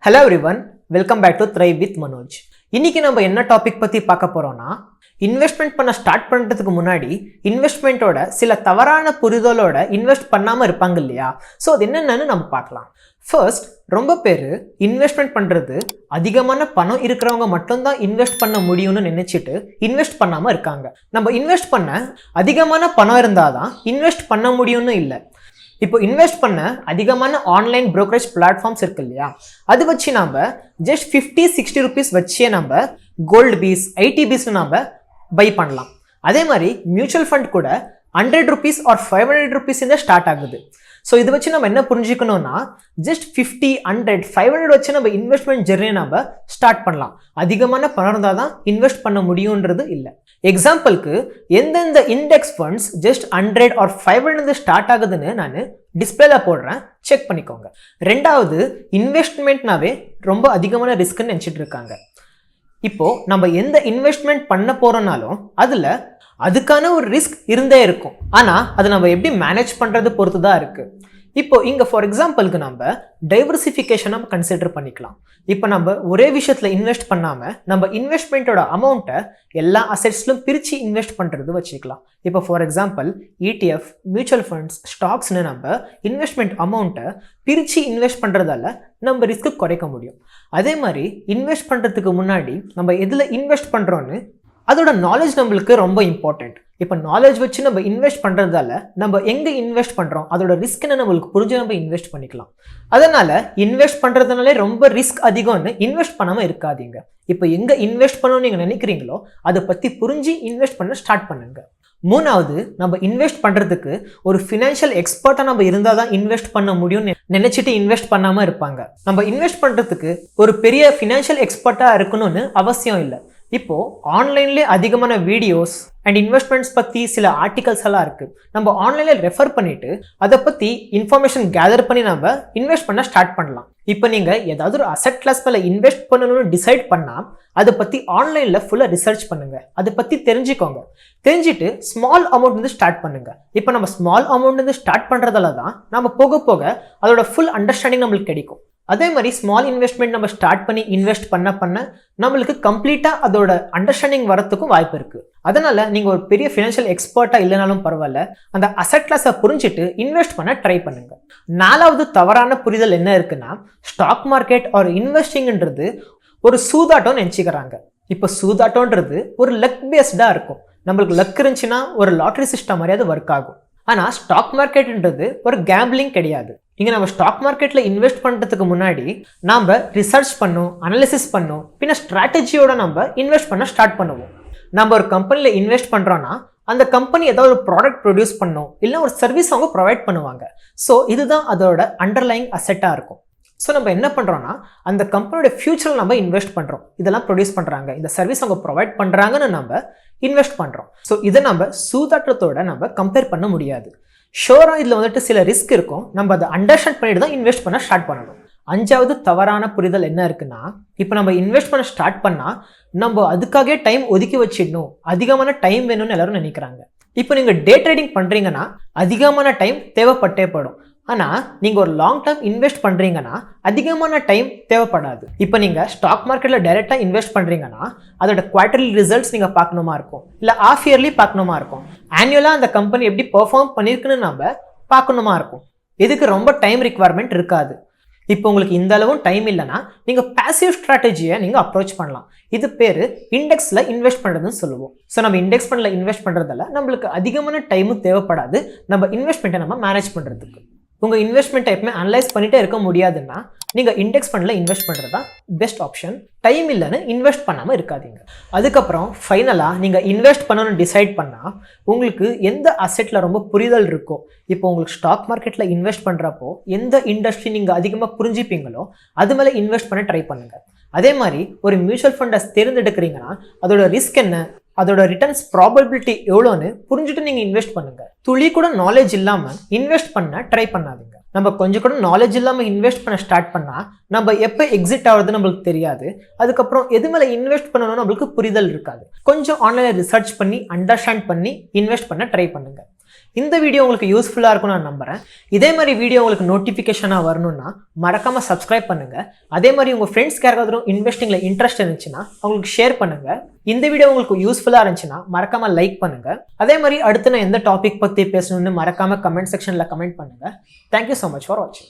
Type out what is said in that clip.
Hello everyone, welcome back to Thrive with Manoj. இன்னைக்கு நம்ம என்ன டாபிக் பத்தி பார்க்க போறோம்னா இன்வெஸ்ட்மெண்ட் பண்ண ஸ்டார்ட் பண்றதுக்கு முன்னாடி இன்வெஸ்ட்மெண்ட்டோட சில தவறான புரிதலோட இன்வெஸ்ட் பண்ணாம இருப்பாங்க இல்லையா? ஸோ அது என்னென்னு நம்ம பார்க்கலாம். ஃபர்ஸ்ட், ரொம்ப பேர் இன்வெஸ்ட்மெண்ட் பண்றது அதிகமான பணம் இருக்கிறவங்க மட்டும்தான் இன்வெஸ்ட் பண்ண முடியும்னு நினைச்சிட்டு இன்வெஸ்ட் பண்ணாம இருக்காங்க. நம்ம இன்வெஸ்ட் பண்ண அதிகமான பணம் இருந்தாதான் இன்வெஸ்ட் பண்ண முடியும்னு இல்லை. இப்போ இன்வெஸ்ட் பண்ண அதிகமான ஆன்லைன் ப்ரோக்கரேஜ் பிளாட்ஃபார்ம்ஸ் இருக்கு இல்லையா, அது வச்சு நம்ம ஜஸ்ட் 50-60 ருபீஸ் வச்சே நம்ம கோல்டு பீஸ், ஐடி பீஸ்னு நம்ம பை பண்ணலாம். அதே மாதிரி மியூச்சுவல் ஃபண்ட் கூட 100 ருபீஸ் ஆர் 500 ருபீஸ் இந்த ஸ்டார்ட் ஆகுது. ஸோ இது வச்சு நம்ம என்ன புரிஞ்சுக்கணும்னா ஜஸ்ட் 50, 100, 500 வச்சு நம்ம இன்வெஸ்ட்மெண்ட் ஜெர்னியை நம்ம ஸ்டார்ட் பண்ணலாம். அதிகமான பணம் இருந்தால் தான் இன்வெஸ்ட் பண்ண முடியுன்றது இல்லை. எக்ஸாம்பிளுக்கு எந்தெந்த index funds just 100 or 500 start ஆகுதுன்னு நான் டிஸ்பிளேல போடுறேன், செக் பண்ணிக்கோங்க. ரெண்டாவது, இன்வெஸ்ட்மெண்ட்னாவே ரொம்ப அதிகமான ரிஸ்க்னு நினச்சிட்டு இருக்காங்க. இப்போ நம்ம எந்த இன்வெஸ்ட்மெண்ட் பண்ண போறோம்னாலும் அதுக்கான ஒரு ரிஸ்க் இருந்தே இருக்கும். ஆனா அதை நம்ம எப்படி மேனேஜ் பண்றது பொறுத்து தான் இருக்கு. இப்போ இங்க ஃபார் எக்ஸாம்பிளுக்கு நம்ம டைவர்சிஃபிகேஷனை கன்சிடர் பண்ணிக்கலாம். இப்போ நம்ம ஒரே விஷயத்துல இன்வெஸ்ட் பண்ணாம நம்ம இன்வெஸ்ட்மெண்ட்டோட அமௌண்ட்டை எல்லா அசெட்ஸ்லும் பிரிச்சு இன்வெஸ்ட் பண்றது வச்சுக்கலாம். இப்போ for example ETF, mutual funds, ஸ்டாக்ஸ்னு நம்ம இன்வெஸ்ட்மெண்ட் அமௌண்ட்டை பிரிச்சு இன்வெஸ்ட் பண்றதால நம்ம ரிஸ்க் குறைக்க முடியும். அதே மாதிரி இன்வெஸ்ட் பண்றதுக்கு முன்னாடி நம்ம எதுல இன்வெஸ்ட் பண்றோம்னு அதோட நாலேஜ் நம்மளுக்கு ரொம்ப இம்பார்ட்டன்ட். இப்போ நாலேஜ் வச்சு நம்ம இன்வெஸ்ட் பண்ணுறதால நம்ம எங்கே இன்வெஸ்ட் பண்ணுறோம் அதோட ரிஸ்க் என்ன நம்மளுக்கு புரிஞ்சு நம்ம இன்வெஸ்ட் பண்ணிக்கலாம். அதனால இன்வெஸ்ட் பண்ணுறதுனாலே ரொம்ப ரிஸ்க் அதிகம்னு இன்வெஸ்ட் பண்ணாமல் இருக்காதீங்க. இப்போ எங்கே இன்வெஸ்ட் பண்ணணும்னு நீங்கள் நினைக்கிறீங்களோ அதை பற்றி புரிஞ்சு இன்வெஸ்ட் பண்ண ஸ்டார்ட் பண்ணுங்க. மூணாவது, நம்ம இன்வெஸ்ட் பண்ணுறதுக்கு ஒரு ஃபினான்ஷியல் எக்ஸ்பர்ட்டாக நம்ம இருந்தால் தான் இன்வெஸ்ட் பண்ண முடியும்னு நினச்சிட்டு இன்வெஸ்ட் பண்ணாமல் இருப்பாங்க. நம்ம இன்வெஸ்ட் பண்ணுறதுக்கு ஒரு பெரிய ஃபினான்ஷியல் எக்ஸ்பர்ட்டாக இருக்கணும்னு அவசியம் இல்லை. இப்போ ஆன்லைன்லேயே அதிகமான வீடியோஸ் அண்ட் இன்வெஸ்ட்மெண்ட்ஸ் பற்றி சில ஆர்டிகல்ஸ் எல்லாம் இருக்கு. நம்ம ஆன்லைனில் ரெஃபர் பண்ணிட்டு அதை பற்றி இன்ஃபர்மேஷன் கேதர் பண்ணி நம்ம இன்வெஸ்ட் பண்ண ஸ்டார்ட் பண்ணலாம். இப்போ நீங்கள் ஏதாவது ஒரு அசெட் கிளாஸ் மேலே இன்வெஸ்ட் பண்ணணும்னு டிசைட் பண்ணால் அதை பற்றி ஆன்லைனில் ஃபுல்லாக ரிசர்ச் பண்ணுங்க, அதை பற்றி தெரிஞ்சுக்கோங்க. தெரிஞ்சுட்டு ஸ்மால் அமௌண்ட் வந்து ஸ்டார்ட் பண்ணுங்க. இப்போ நம்ம ஸ்மால் அமௌண்ட் வந்து ஸ்டார்ட் பண்ணுறதால தான் நம்ம போக போக அதோட ஃபுல் அண்டர்ஸ்டாண்டிங் நம்மளுக்கு கிடைக்கும். அதே மாதிரி ஸ்மால் இன்வெஸ்ட்மெண்ட் நம்ம ஸ்டார்ட் பண்ணி இன்வெஸ்ட் பண்ண நம்மளுக்கு கம்ப்ளீட்டாக அதோட அண்டர்ஸ்டாண்டிங் வரத்துக்கும் வாய்ப்பு இருக்கு. அதனால நீங்கள் ஒரு பெரிய ஃபினான்ஷியல் எக்ஸ்பர்ட்டாக இல்லைனாலும் பரவாயில்ல, அந்த அசெட் கிளாஸை புரிஞ்சுட்டு இன்வெஸ்ட் பண்ண ட்ரை பண்ணுங்க. நாலாவது தவறான புரிதல் என்ன இருக்குன்னா, ஸ்டாக் மார்க்கெட் ஆர் இன்வெஸ்டிங்ன்றது ஒரு சூதாட்டம்னு நினச்சிக்கிறாங்க. இப்போ சூதாட்டம்ன்றது ஒரு லக் பேஸ்டாக இருக்கும். நம்மளுக்கு லக் இருந்துச்சுன்னா ஒரு லாட்ரி சிஸ்டம் மாதிரியாவது ஒர்க் ஆகும். ஆனால் ஸ்டாக் மார்க்கெட்ன்றது ஒரு கேம்பிளிங் கிடையாது. இங்கே நம்ம ஸ்டாக் மார்க்கெட்டில் இன்வெஸ்ட் பண்ணுறதுக்கு முன்னாடி நாம் ரிசர்ச் பண்ணோம், அனாலிசிஸ் பண்ணோம், பின்ன ஸ்ட்ராட்டஜியோட நம்ம இன்வெஸ்ட் பண்ண ஸ்டார்ட் பண்ணுவோம். நம்ம ஒரு கம்பெனியில் இன்வெஸ்ட் பண்ணுறோன்னா அந்த கம்பெனி ஏதாவது ஒரு ப்ராடக்ட் ப்ரொடியூஸ் பண்ணோம், இல்லை ஒரு சர்வீஸ் அவங்க ப்ரொவைட் பண்ணுவாங்க. ஸோ இதுதான் அதோட அண்டர்லைங் அசெட்டாக இருக்கும். ஸோ நம்ம என்ன பண்ணுறோன்னா அந்த கம்பெனியோட ஃபியூச்சரில் நம்ம இன்வெஸ்ட் பண்ணுறோம். இதெல்லாம் ப்ரொடியூஸ் பண்ணுறாங்க, இந்த சர்வீஸ் அவங்க ப்ரொவைட் பண்ணுறாங்கன்னு நம்ம இன்வெஸ்ட் பண்ணுறோம். ஸோ இதை நம்ம சூதாட்டத்தோட நம்ம கம்பேர் பண்ண முடியாது. ஷோராக இதில் வந்துட்டு சில ரிஸ்க் இருக்கும், நம்ம அதை அண்டர்ஸ்டாண்ட் பண்ணிட்டு தான் இன்வெஸ்ட் பண்ண ஸ்டார்ட் பண்ணணும். அஞ்சாவது தவறான புரிதல் என்ன இருக்குன்னா, இப்போ நம்ம இன்வெஸ்ட் பண்ண ஸ்டார்ட் பண்ணால் நம்ம அதுக்காகவே டைம் ஒதுக்கி வச்சிடணும், அதிகமான டைம் வேணும்னு எல்லாரும் நினைக்கிறாங்க. இப்போ நீங்கள் டே ட்ரேடிங் பண்ணுறீங்கன்னா அதிகமான டைம் தேவைப்பட்டே படும். ஆனால் நீங்கள் ஒரு லாங் டேர்ம் இன்வெஸ்ட் பண்ணுறீங்கன்னா அதிகமான டைம் தேவைப்படாது. இப்போ நீங்கள் ஸ்டாக் மார்க்கெட்டில் டைரெக்டாக இன்வெஸ்ட் பண்ணுறீங்கன்னா அதோட குவார்டர்லி ரிசல்ட்ஸ் நீங்கள் பார்க்கணுமா இருக்கும், இல்லை ஆஃப் இயர்லி பார்க்கணுமா இருக்கும், ஆனுவலாக அந்த கம்பெனி எப்படி பெர்ஃபார்ம் பண்ணியிருக்குன்னு நம்ம பார்க்கணுமா இருக்கும். இதுக்கு ரொம்ப டைம் ரிக்வயர்மெண்ட் இருக்காது. இப்போ உங்களுக்கு இந்த அளவும் டைம் இல்லைன்னா நீங்கள் பேசிவ் ஸ்ட்ராட்டஜியை நீங்கள் அப்ரோச் பண்ணலாம். இது பேர் இண்டெக்ஸில் இன்வெஸ்ட் பண்ணுறதுன்னு சொல்லுவோம். ஸோ நம்ம இண்டெக்ஸ் ஃபண்டில் இன்வெஸ்ட் பண்ணுறதால நம்மளுக்கு அதிகமான டைமும் தேவைப்படாது நம்ம இன்வெஸ்ட்மெண்ட்டை நம்ம மேனேஜ் பண்ணுறதுக்கு. உங்கள் இன்வெஸ்ட்மெண்ட்டை எப்பவுமே அனலைஸ் பண்ணிகிட்டே இருக்க முடியாதுன்னா நீங்கள் இண்டெக்ஸ் ஃபண்டில் இன்வெஸ்ட் பண்ணுறது தான் பெஸ்ட் ஆப்ஷன். டைம் இல்லைன்னு இன்வெஸ்ட் பண்ணாமல் இருக்காதீங்க. அதுக்கப்புறம் ஃபைனலாக நீங்கள் இன்வெஸ்ட் பண்ணணும்னு டிசைட் பண்ணால் உங்களுக்கு எந்த அசெட்டில் ரொம்ப புரிதல் இருக்கோ, இப்போ உங்களுக்கு ஸ்டாக் மார்க்கெட்டில் இன்வெஸ்ட் பண்ணுறப்போ எந்த இண்டஸ்ட்ரி நீங்கள் அதிகமாக புரிஞ்சுப்பீங்களோ அது மேலே இன்வெஸ்ட் பண்ண ட்ரை பண்ணுங்கள். அதே மாதிரி ஒரு மியூச்சுவல் ஃபண்டை தேர்ந்தெடுக்கிறீங்கன்னா அதோட ரிஸ்க் என்ன, அதோட ரிட்டர்ன்ஸ் ப்ராபபிலிட்டி எவ்வளோன்னு புரிஞ்சுட்டு நீங்கள் இன்வெஸ்ட் பண்ணுங்க. துளி கூட நாலேஜ் இல்லாமல் இன்வெஸ்ட் பண்ண ட்ரை பண்ணாதீங்க. நம்ம கொஞ்சம் கூட நாலேஜ் இல்லாமல் இன்வெஸ்ட் பண்ண ஸ்டார்ட் பண்ணால் நம்ம எப்போ எக்ஸிட் ஆகுறது நம்மளுக்கு தெரியாது. அதுக்கப்புறம் எது மேலே இன்வெஸ்ட் பண்ணணும்னு நம்மளுக்கு புரிதல் இருக்காது. கொஞ்சம் ஆன்லைனில் ரிசர்ச் பண்ணி அண்டர்ஸ்டாண்ட் பண்ணி இன்வெஸ்ட் பண்ண ட்ரை பண்ணுங்க. இந்த வீடியோ உங்களுக்கு யூஸ்ஃபுல்லாக இருக்கும்னு நான் நம்புறேன். இதே மாதிரி வீடியோ உங்களுக்கு நோட்டிஃபிகேஷனாக வரணும்னா மறக்காம சப்ஸ்கிரைப் பண்ணுங்க. அதே மாதிரி உங்க ஃப்ரெண்ட்ஸ்க்கு யாராவது இன்வெஸ்டிங்ல இன்ட்ரெஸ்ட் இருந்துச்சுன்னா அவங்களுக்கு ஷேர் பண்ணுங்க. இந்த வீடியோ உங்களுக்கு யூஸ்ஃபுல்லாக இருந்துச்சுன்னா மறக்காம லைக் பண்ணுங்க. அதே மாதிரி அடுத்து நான் எந்த டாபிக் பத்தி பேசணும்னு மறக்காம கமெண்ட் செக்ஷன்ல கமெண்ட் பண்ணுங்க. தேங்க்யூ ஸோ மச் ஃபார் வாட்சிங்.